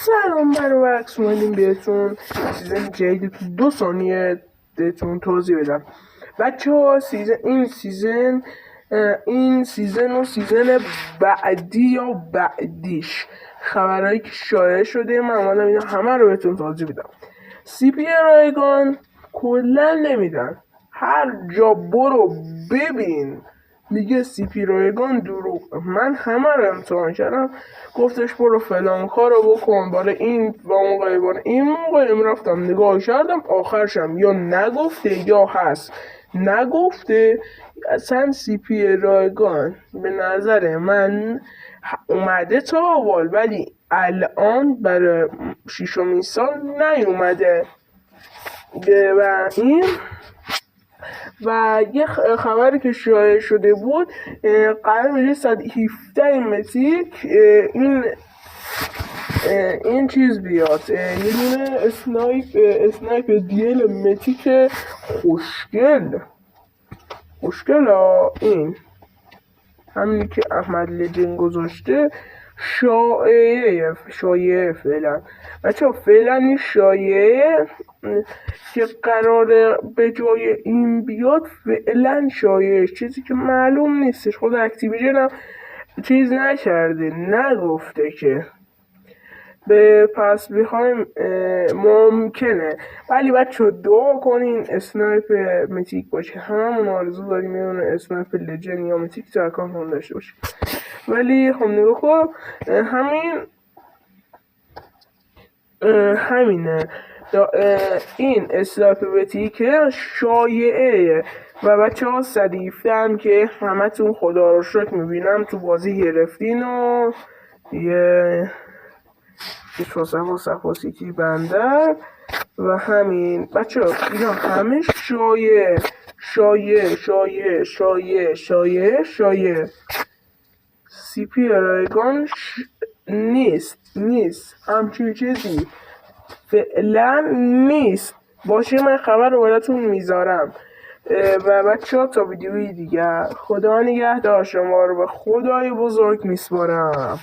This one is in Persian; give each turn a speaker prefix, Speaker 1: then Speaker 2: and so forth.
Speaker 1: سلام برعکس اومدیم بهتون سیزن جدید تو 2 ثانیه بهتون توضیح بدم. بچه ها این سیزن و سیزن بعدی یا بعدیش خبرهایی که شایع شده من اومدم اینا همه رو بهتون توضیح بدم. سی پی رایگان کلا نمیدن، هر جا برو ببین میگه سی پی رایگان دروغ. من همه رو امتحان کردم، گفتش برو فلان کارو بکن برای این و موقعی بار این موقعی رفتم نگاه کردم آخرشم یا نگفته یا هست نگفته. اصلا سی پی رایگان به نظر من اومده تا اول ولی الان برای 6مین سال نیومده. و یه خبری که شایع شده بود قرار میشه 117 متیک این چیز بیاد، یه دونه اسنایپ دیل متیک خوشگل این همینی که احمد لجن گذاشته شایعه فعلا. بچه فعلا این شایعه که قراره به جای این بیاد فعلا شایعه چیزی که معلوم نیستش. خود اکتیویژن هم چیز نکرده، نگفته که پس بخوایم ممکنه. ولی بچه دعا کنین اسنایپ میتیک باشه، هممون آرزو داریم یه دونه اسنایپ لجن یا میتیک تو اکانتمون داشته باشه. ولی خب نگاه کن همینه این اسنایپ میتیک شایعه. و بچه ها 117 هم که همه تون خدا رو شکر میبینم تو بازی گرفتین و یه صفا سیتی بندر و همین. بچه اینا همه شایعه. سی پی رایگان نیست همچین چیزی فعلا نیست باشه. من خبر رو براتون میذارم. و بچه ها تا ویدیوی دیگر خدا نگهدار شما رو به خدای بزرگ میسپارم.